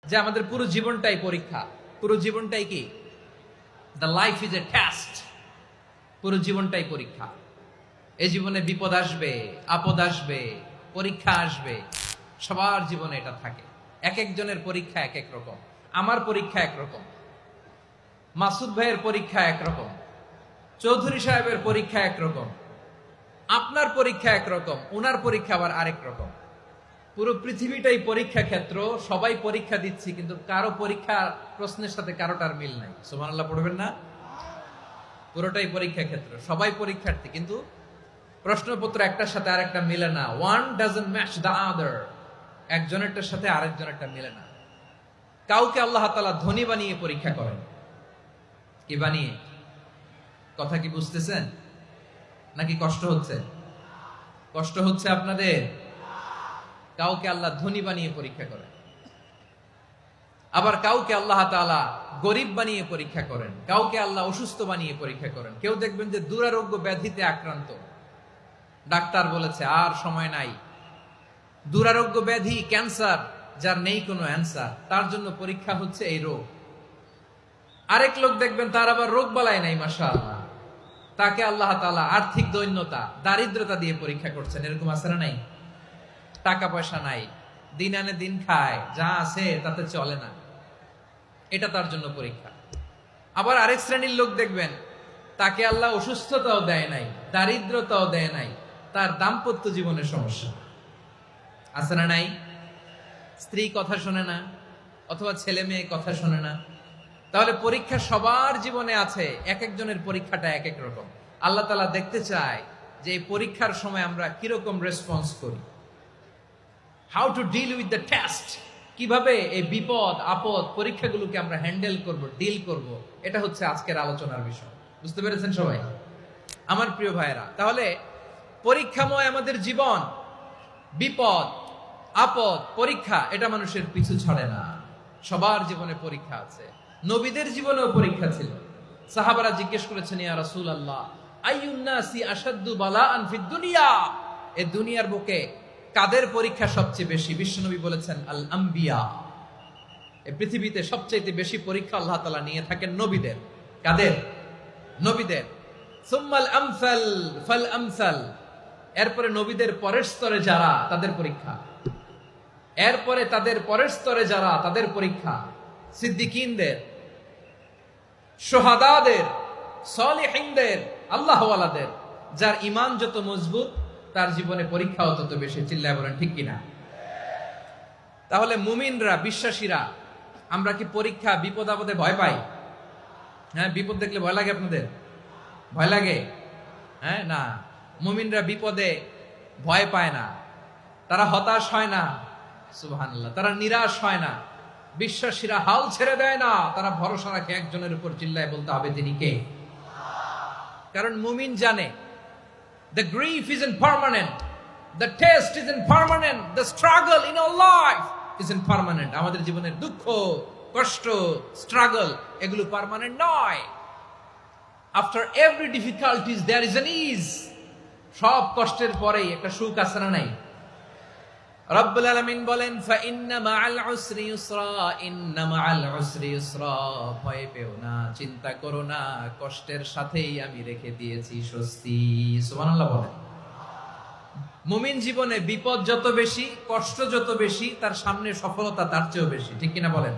যে আমাদের পুরো জীবনটাই পরীক্ষা। পুরো জীবনটাই কি? The life is a test. পুরো জীবনটাই পরীক্ষা। এই জীবনে বিপদ আসবে, আপদ আসবে, পরীক্ষা আসবে, সবার জীবনে এটা থাকে। এক একজনের পরীক্ষা এক এক রকম। আমার পরীক্ষা একরকম, মাসুদ ভাইয়ের পরীক্ষা একরকম, চৌধুরী সাহেবের পরীক্ষা একরকম, আপনার পরীক্ষা একরকম, উনার পরীক্ষা আবার আরেক রকম। পুরো পৃথিবীটাই পরীক্ষা ক্ষেত্র, সবাই পরীক্ষা দিচ্ছি, কিন্তু কারো পরীক্ষা প্রশ্নের সাথে কারোটার মিল নাই। সুবহানাল্লাহ পড়বেন না? পুরোটাই পরীক্ষা ক্ষেত্র, সবাই পরীক্ষার্থী, কিন্তু প্রশ্নপত্র একটার সাথে আরেকটা মিলে না। One doesn't match the other. একজনেরটার সাথে আরেকজনেরটা মিলে না। কাউকে আল্লাহ তাআলা ধনী বানিয়ে পরীক্ষা করেন। কি বানিয়ে? কথা কি বুঝতেছেন নাকি কষ্ট হচ্ছে? কষ্ট হচ্ছে আপনাদের? কাউকে আল্লাহ ধনী বানিয়ে পরীক্ষা করেন, আবার কাউকে আল্লাহ তাআলা গরিব বানিয়ে পরীক্ষা করেন, কাউকে আল্লাহ অসুস্থ বানিয়ে পরীক্ষা করেন। কেউ দেখবেন যে দুরারোগ্য ব্যাধিতে আক্রান্ত, ডাক্তার বলেছে আর সময় নাই, দুরারোগ্য ব্যাধি, ক্যান্সার, যার নেই কোনো অ্যান্সার, তার জন্য পরীক্ষা হচ্ছে এই রোগ। আরেক লোক দেখবেন তার আবার রোগ বালাই নাই, মাশাআল্লাহ, তাকে আল্লাহ তাআলা আর্থিক দৈন্যতা, দারিদ্রতা দিয়ে পরীক্ষা করছেন। এরকম আছে না নাই? টাকা পয়সা নাই, দিন আনে দিন খায়, যা আছে তাতে চলে না, এটা তার জন্য পরীক্ষা। আবার আরেক শ্রেণীর লোক দেখবেন তাকে আল্লাহ অসুস্থতাও দেয় নাই, দারিদ্রতাও দেয় নাই, তার দাম্পত্য জীবনের সমস্যা আছে না নাই? স্ত্রী কথা শোনে না, অথবা ছেলে মেয়ে কথা শোনে না। তাহলে পরীক্ষা সবার জীবনে আছে, এক একজনের পরীক্ষাটা এক এক রকম। আল্লাহ তাআলা দেখতে চায় যে এই পরীক্ষার সময় আমরা কিরকম রেসপন্স করি। How to deal with the test, কিভাবে এই বিপদ আপদ পরীক্ষাগুলোকে আমরা হ্যান্ডেল করব, ডিল করব, এটা হচ্ছে আজকের আলোচনার বিষয়। বুঝতে পেরেছেন সবাই আমার প্রিয় ভাইয়েরা? তাহলে পরীক্ষাময় আমাদের জীবন, বিপদ আপদ পরীক্ষা, এটা মানুষের পিছু ছাড়ে না। সবার জীবনে পরীক্ষা আছে। নবীদের জীবনেও পরীক্ষা ছিল। সাহাবারা জিজ্ঞেস করেছেন, ইয়া রাসূলুল্লাহ, আইয়ুন নাসি আশাদ্দু বালাআন ফিদ দুনিয়া, এই দুনিয়ার বুকে কাদের পরীক্ষা সবচেয়ে বেশি? বিশ্বনবী বলেছেন, আল আম্বিয়া। এই পৃথিবীতে সবচেয়ে বেশি পরীক্ষা আল্লাহ তাআলা নিয়ে থাকেন নবীদের। কাদের? নবীদের। সুম্মাল আমসাল ফাল আমসাল, এরপরে নবীদের পরের স্তরে যারা, তাদের পরীক্ষা। এরপরে তাদের পরের স্তরে যারা, তাদের পরীক্ষা। সিদ্দিকিনদের, শুহাদাদের, সালিহিনদের, আল্লাহওয়ালাদের। যার ঈমান যত মজবুত, তার জীবনে পরীক্ষাও তত বেশি। চিল্লায় বলেন ঠিক কিনা? তাহলে মুমিনরা, বিশ্বাসীরা, আমরা কি পরীক্ষা বিপদ আপদে ভয় পাই? হ্যাঁ, বিপদ দেখলে ভয় লাগে আপনাদের? ভয় লাগে? হ্যাঁ, না, মুমিনরা বিপদে ভয় পায় না, তারা হতাশ হয় না, সুবহানাল্লাহ, তারা নিরাশ হয় না। বিশ্বাসীরা হাল ছেড়ে দেয় না, তারা ভরসা রাখে একজনের উপর। চিল্লায় বলতে হবে তিনি কে? কারণ মুমিন জানে the grief isn't permanent, the test isn't permanent, the struggle in our life isn't permanent. আমাদের জীবনের দুঃখ, কষ্ট, স্ট্রাগল, এগুলো পার্মানেন্ট নয়। After every difficulties there is an ease. সব কষ্টের পরেই একটা সুখ আছে না নাই? রব্বুল আলামিন বলেন, ফাইন্না মাআল উসরি ইউসরা, ইন্না মাআল উসরি ইউসরা, ভয় পেও না, চিন্তা করো না, কষ্টের সাথেই আমি রেখে দিয়েছি স্বস্তি। সুবহানাল্লাহ বলেন। মুমিন জীবনে বিপদ যত বেশি, কষ্ট যত বেশি, তার সামনে সফলতা তার চেয়েও বেশি। ঠিক কিনা বলেন?